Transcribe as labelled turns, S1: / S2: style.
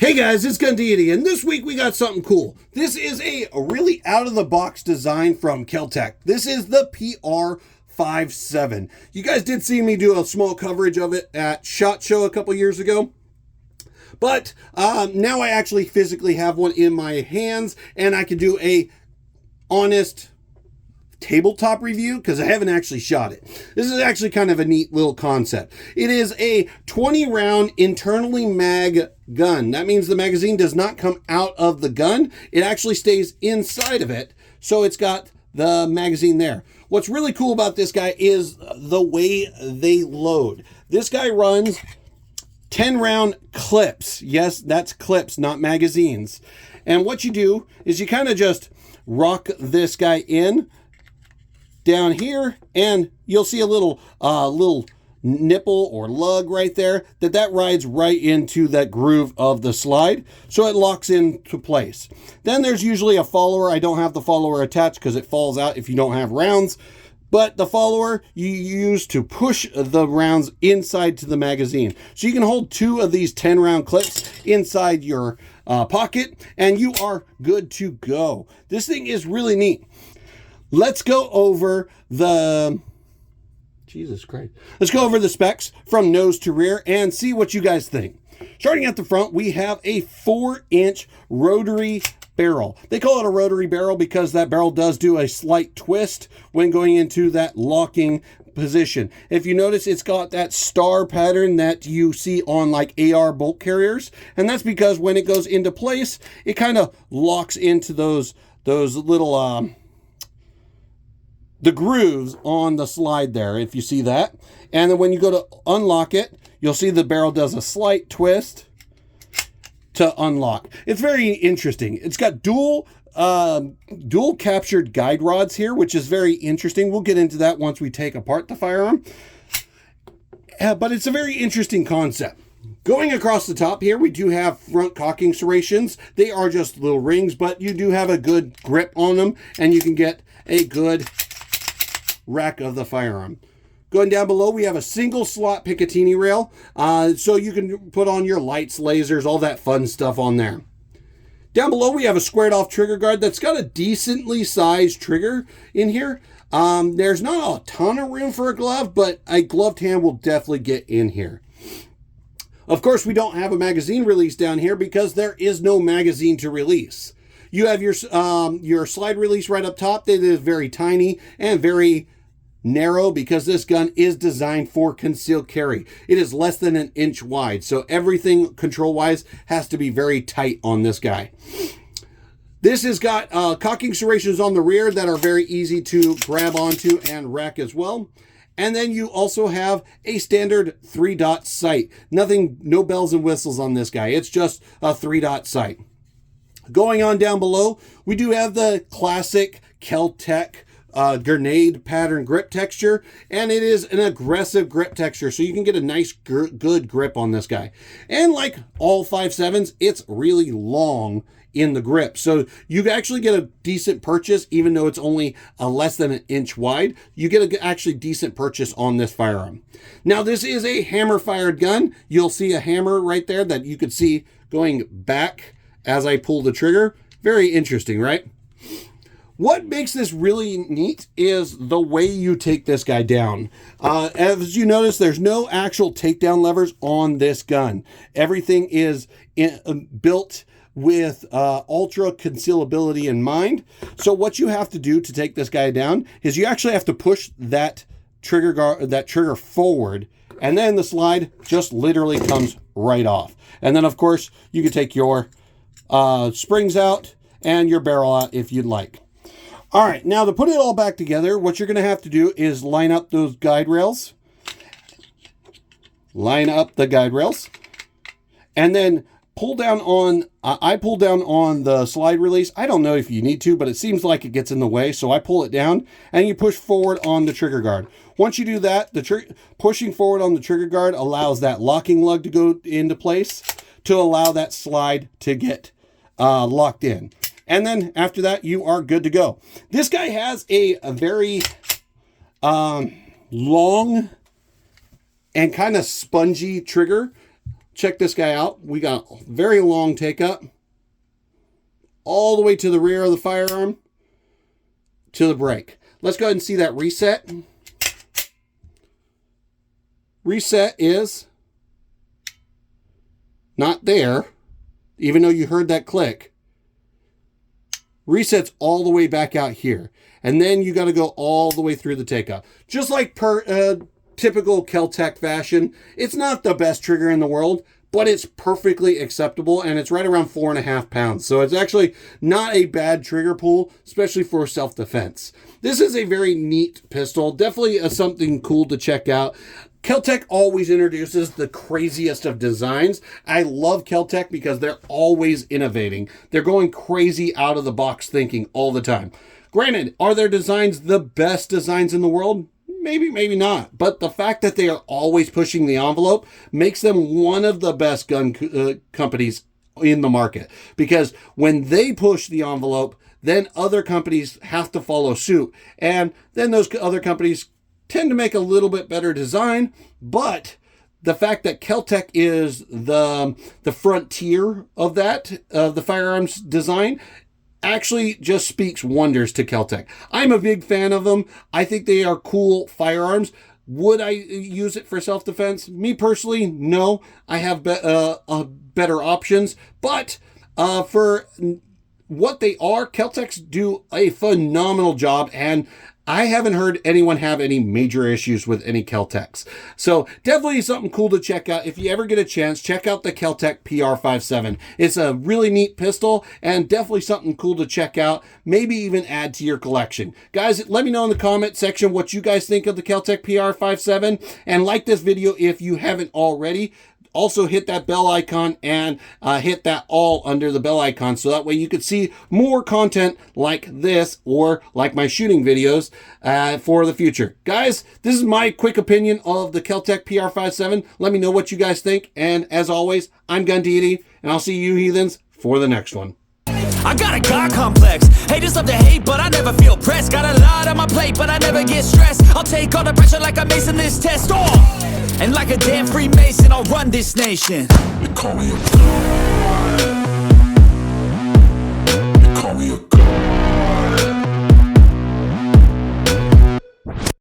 S1: Hey guys, it's Gun Deity, and this week we got something cool. This is a really out-of-the-box design from Kel-Tec. This is the PR-57. You guys did see me do a small coverage of it at SHOT Show a couple years ago. But now I actually physically have one in my hands, and I can do a honest tabletop review because I haven't actually shot it. This is actually kind of a neat little concept. It is a 20 round internally mag gun. That means the magazine does not come out of the gun. It actually stays inside of it. So it's got the magazine there. What's really cool about this guy is the way they load. This guy runs 10 round clips. Yes, that's clips, not magazines. And what you do is you kind of just rock this guy in down here, and you'll see a little nipple or lug right there that rides right into that groove of the slide, so it locks into place. Then there's usually a follower. I don't have the follower attached because it falls out if you don't have rounds, but the follower you use to push the rounds inside to the magazine. So you can hold 2 of these 10 round clips inside your pocket, and you are good to go. This thing is really neat. Let's go over the, Jesus Christ. Let's go over the specs from nose to rear and see what you guys think. Starting at the front, we have a 4-inch rotary barrel. They call it a rotary barrel because that barrel does do a slight twist when going into that locking position. If you notice, it's got that star pattern that you see on like AR bolt carriers, and that's because when it goes into place, it kind of locks into those little the grooves on the slide there, if you see that. And then when you go to unlock it, you'll see the barrel does a slight twist to unlock. It's very interesting. It's got dual captured guide rods here, which is very interesting. We'll get into that once we take apart the firearm. But it's a very interesting concept. Going across the top here, we do have front cocking serrations. They are just little rings, but you do have a good grip on them, and you can get a good rack of the firearm. Going down below, we have a single slot Picatinny rail, so you can put on your lights, lasers, all that fun stuff on there. Down below, we have a squared off trigger guard that's got a decently sized trigger in here. There's not a ton of room for a glove, but a gloved hand will definitely get in here. Of course, we don't have a magazine release down here because there is no magazine to release. You have your slide release right up top. It is very tiny and very narrow because this gun is designed for concealed carry. It is less than 1 inch wide, so everything control-wise has to be very tight on this guy. This has got cocking serrations on the rear that are very easy to grab onto and rack as well. And then you also have a standard 3-dot sight. No bells and whistles on this guy. It's just a 3-dot sight. Going on down below, we do have the classic Kel-Tec grenade pattern grip texture, and it is an aggressive grip texture, so you can get a nice good grip on this guy. And like all 5.7s, it's really long in the grip, so you actually get a decent purchase. Even though it's only less than 1 inch wide, you get a actually decent purchase on this firearm. Now, this is a hammer fired gun. You'll see a hammer right there that you could see going back as I pull the trigger. Very interesting, right? What makes this really neat is the way you take this guy down. As you notice, there's no actual takedown levers on this gun. Everything is built with ultra concealability in mind. So what you have to do to take this guy down is you actually have to push that trigger forward, and then the slide just literally comes right off. And then, of course, you can take your springs out and your barrel out if you'd like. All right, now to put it all back together, what you're going to have to do is line up those guide rails. Line up the guide rails. And then pull down on, I pull down on the slide release. I don't know if you need to, but it seems like it gets in the way. So I pull it down and you push forward on the trigger guard. Once you do that, pushing forward on the trigger guard allows that locking lug to go into place to allow that slide to get locked in. And then after that, you are good to go. This guy has a very long and kind of spongy trigger check this guy out. We got a very long take up all the way to the rear of the firearm to the break. Let's go ahead and see that reset. Reset is not there, even though you heard that click. Resets all the way back out here. And then you got to go all the way through the take-up. Just like per typical Kel-Tec fashion, it's not the best trigger in the world, but it's perfectly acceptable, and it's right around 4.5 pounds. So it's actually not a bad trigger pull, especially for self-defense. This is a very neat pistol. Definitely something cool to check out. Kel-Tec always introduces the craziest of designs. I love Kel-Tec because they're always innovating. They're going crazy out of the box thinking all the time. Granted, are their designs the best designs in the world? Maybe, maybe not. But the fact that they are always pushing the envelope makes them one of the best gun companies in the market. Because when they push the envelope, then other companies have to follow suit. And then those other companies tend to make a little bit better design, but the fact that Kel-Tec is the frontier of that, the firearms design, actually just speaks wonders to Kel-Tec. I'm a big fan of them. I think they are cool firearms. Would I use it for self-defense? Me personally, no. I have better options, but for what they are, Kel-Tecs do a phenomenal job, and I haven't heard anyone have any major issues with any Kel-Tecs. So definitely something cool to check out. If you ever get a chance, check out the Kel-Tec PR-57. It's a really neat pistol and definitely something cool to check out. Maybe even add to your collection. Guys, let me know in the comment section what you guys think of the Kel-Tec PR-57, and like this video if you haven't already. Also hit that bell icon and hit that all under the bell icon, so that way you could see more content like this or like my shooting videos for the future. Guys, this is my quick opinion of the Kel-Tec PR-57. Let me know what you guys think. And as always, I'm Gun Deity, and I'll see you heathens for the next one.
S2: I got a God complex. Haters love to hate, but I never feel pressed. Got a lot on my plate, but I never get stressed. I'll take all the pressure like I'm acing this test. And like a damn Freemason, I'll run this nation. They call me a